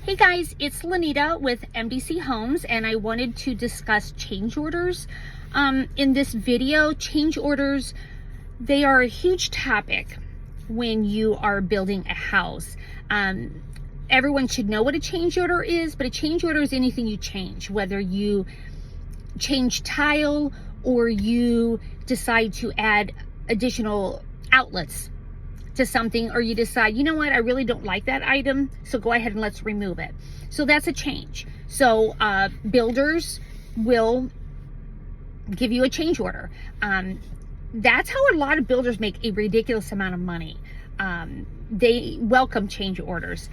Hey guys, it's Lanita with MDC Homes, and I wanted to discuss change orders. In this video, change orders, they are a huge topic when you are building a house. Everyone should know what a change order is, but a change order is anything you change, whether you change tile or you decide to add additional outlets to something, or you decide, you know what, I really don't like that item, so go ahead and let's remove it. So that's a change. So builders will give you a change order. That's how a lot of builders make a ridiculous amount of money. They welcome change orders.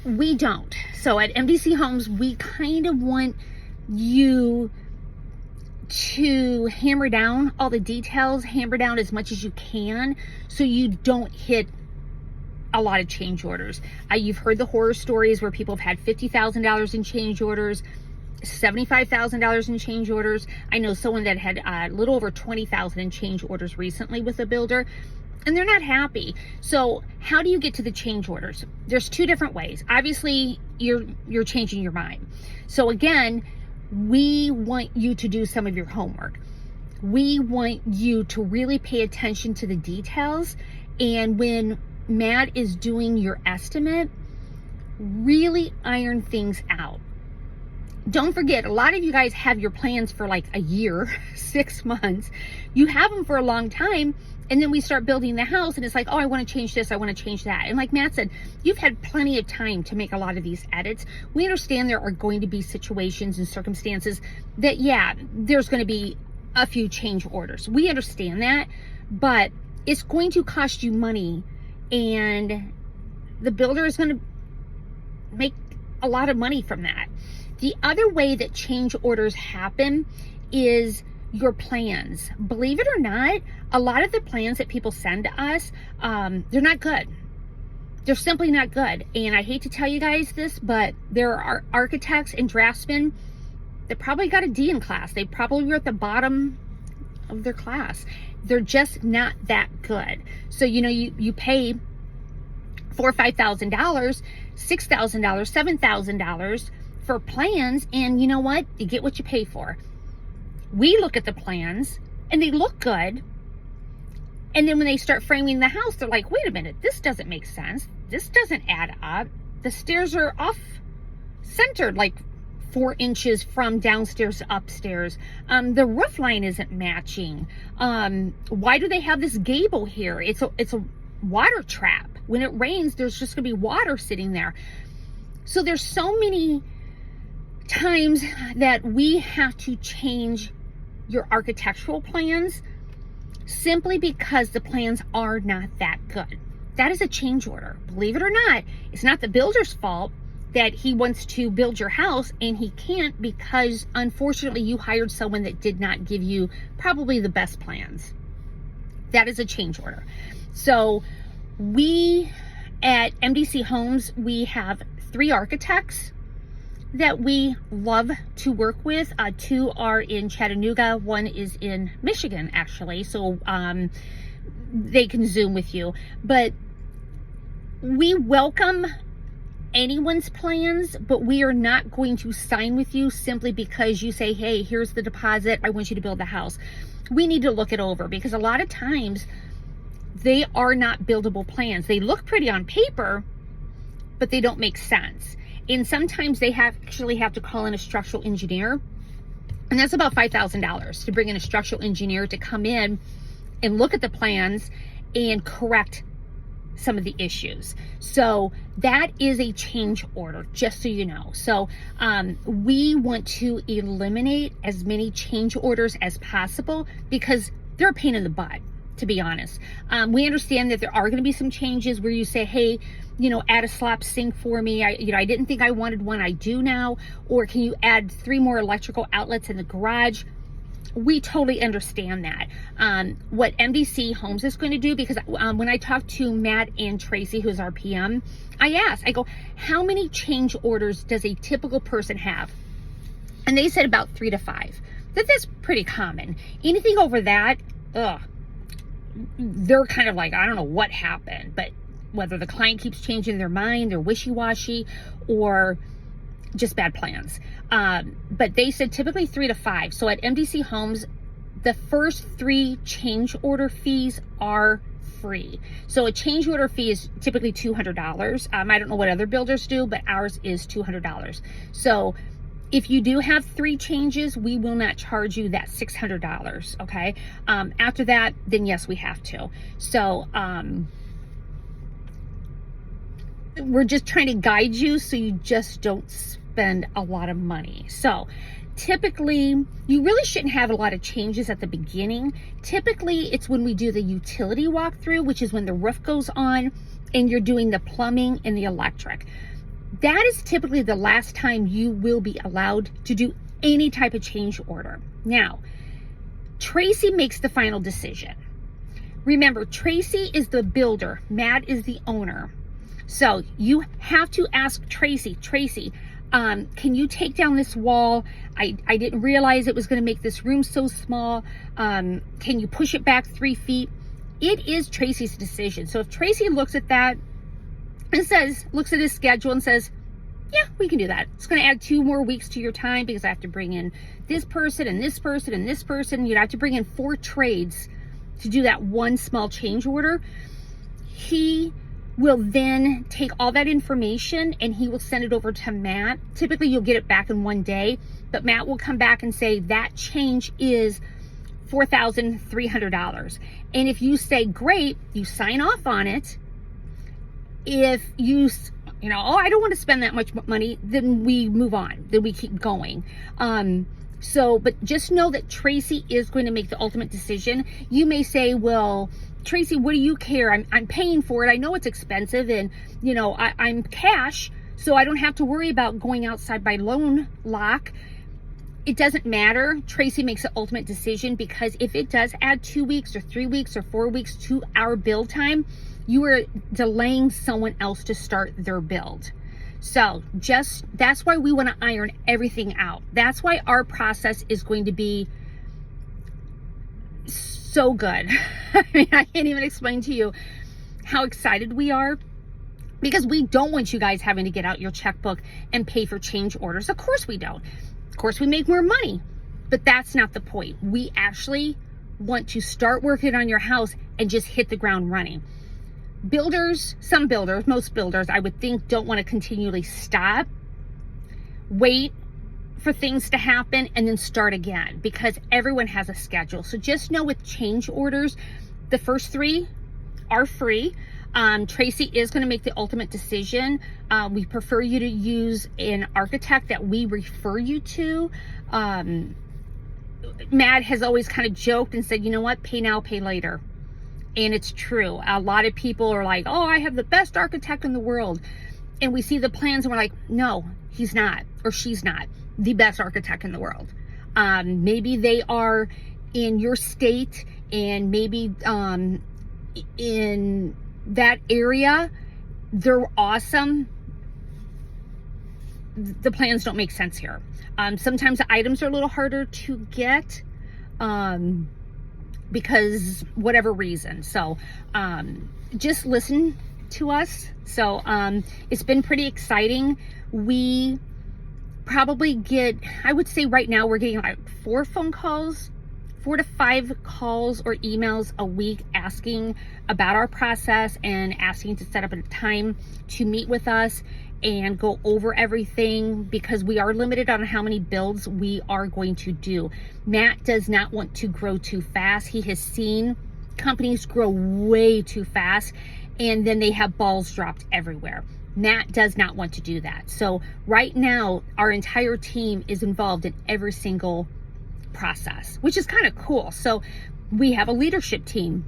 We don't. So at MDC Homes, we kind of want you to hammer down all the details, hammer down as much as you can, so you don't hit a lot of change orders. You've heard the horror stories where people have had $50,000 in change orders, $75,000 in change orders. I know someone that had a little over $20,000 in change orders recently with a builder, and they're not happy. So how do you get to the change orders? There's two different ways. Obviously, you're changing your mind. So again, we want you to do some of your homework. We want you to really pay attention to the details. And when Matt is doing your estimate, really iron things out. Don't forget, a lot of you guys have your plans for like a year, 6 months. You have them for a long time. And then we start building the house and it's like, oh, I want to change this, I want to change that. And like Matt said, you've had plenty of time to make a lot of these edits. We understand there are going to be situations and circumstances that, yeah, there's going to be a few change orders. We understand that, but it's going to cost you money, and the builder is going to make a lot of money from that. The other way that change orders happen is your plans. Believe it or not, a lot of the plans that people send to us, they're not good. They're simply not good. And I hate to tell you guys this, but there are architects and draftsmen that probably got a D in class. They probably were at the bottom of their class. They're just not that good. So, you know, you pay $4,000 or $5,000, $6,000, $7,000 for plans, and you know what? You get what you pay for. We look at the plans and they look good. And then when they start framing the house, they're like, wait a minute, this doesn't make sense. This doesn't add up. The stairs are off centered like 4 inches from downstairs to upstairs. The roof line isn't matching. Why do they have this gable here? It's a water trap. When it rains, there's just gonna be water sitting there. So there's so many times that we have to change your architectural plans simply because the plans are not that good. That is a change order. Believe it or not, it's not the builder's fault that he wants to build your house and he can't, because unfortunately you hired someone that did not give you probably the best plans. That is a change order. So we at MDC Homes, we have 3 architects that we love to work with. 2 are in Chattanooga, 1 is in Michigan actually, so they can Zoom with you. But we welcome anyone's plans, but we are not going to sign with you simply because you say, hey, here's the deposit, I want you to build the house. We need to look it over, because a lot of times they are not buildable plans. They look pretty on paper, but they don't make sense. And sometimes they actually have to call in a structural engineer. And that's about $5,000 to bring in a structural engineer to come in and look at the plans and correct some of the issues. So that is a change order, just so you know. So we want to eliminate as many change orders as possible because they're a pain in the butt, to be honest. We understand that there are going to be some changes where you say, hey, you know, add a slop sink for me. I didn't think I wanted one, I do now. Or can you add 3 more electrical outlets in the garage? We totally understand that. What MDC Homes is going to do, because when I talked to Matt and Tracy, who's our PM, I asked, I go, how many change orders does a typical person have? And they said about 3 to 5. That's pretty common. Anything over that, they're kind of like, I don't know what happened, but whether the client keeps changing their mind, they're wishy-washy, or just bad plans. But they said typically 3 to 5. So at MDC Homes, the first 3 change order fees are free. So a change order fee is typically $200. I don't know what other builders do, but ours is $200. So if you do have 3 changes, we will not charge you that $600, okay? After that, then yes, we have to. So we're just trying to guide you so you just don't spend a lot of money. So typically, you really shouldn't have a lot of changes at the beginning. Typically, it's when we do the utility walkthrough, which is when the roof goes on and you're doing the plumbing and the electric. That is typically the last time you will be allowed to do any type of change order. Now, Tracy makes the final decision. Remember, Tracy is the builder, Matt is the owner. So you have to ask Tracy, can you take down this wall? I didn't realize it was going to make this room so small. Can you push it back 3 feet? It is Tracy's decision. So if Tracy looks at that and looks at his schedule and says, yeah, we can do that. It's going to add 2 more weeks to your time because I have to bring in this person and this person and this person. You'd have to bring in 4 trades to do that one small change order. He will then take all that information and he will send it over to Matt. Typically you'll get it back in 1 day, but Matt will come back and say that change is $4,300. And if you say great, you sign off on it. If you know, oh, I don't want to spend that much money, then we move on, then we keep going. But just know that Tracy is going to make the ultimate decision. You may say, well, Tracy, what do you care? I'm paying for it. I know it's expensive, and you know, I'm cash, so I don't have to worry about going outside by loan lock. It doesn't matter. Tracy makes the ultimate decision, because if it does add 2 weeks or 3 weeks or 4 weeks to our build time, you are delaying someone else to start their build. So that's why we want to iron everything out. That's why our process is going to be so good. I mean, I can't even explain to you how excited we are, because we don't want you guys having to get out your checkbook and pay for change orders. Of course we don't. Of course we make more money, but that's not the point. We actually want to start working on your house and just hit the ground running. Builders, some builders, most builders, I would think, don't want to continually stop, wait for things to happen, and then start again, because everyone has a schedule. So just know with change orders, the first 3 are free. Tracy is going to make the ultimate decision. We prefer you to use an architect that we refer you to. Matt has always kind of joked and said, you know what, pay now, pay later. And it's true. A lot of people are like, oh, I have the best architect in the world. And we see the plans and we're like, no, he's not, or she's not the best architect in the world. Maybe they are in your state, and maybe in that area, they're awesome. The plans don't make sense here. Sometimes the items are a little harder to get, because whatever reason. So just listen to us. So it's been pretty exciting. We probably get, I would say right now we're getting like 4 to 5 calls or emails a week asking about our process and asking to set up a time to meet with us and go over everything, because we are limited on how many builds we are going to do. Matt does not want to grow too fast. He has seen companies grow way too fast and then they have balls dropped everywhere. Matt does not want to do that. So right now, our entire team is involved in every single process, which is kind of cool. So we have a leadership team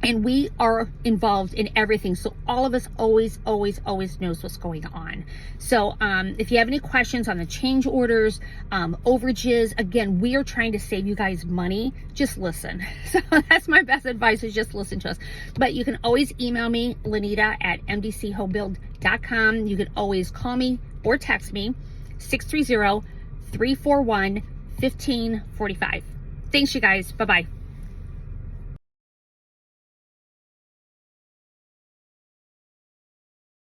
and we are involved in everything. So all of us always knows what's going on. So if you have any questions on the change orders, overages, again, we are trying to save you guys money. Just listen. So that's my best advice, is just listen to us. But you can always email me, Lanita at mdchomebuild.com. You can always call me or text me, 630-341-1545. Thanks, you guys. Bye-bye.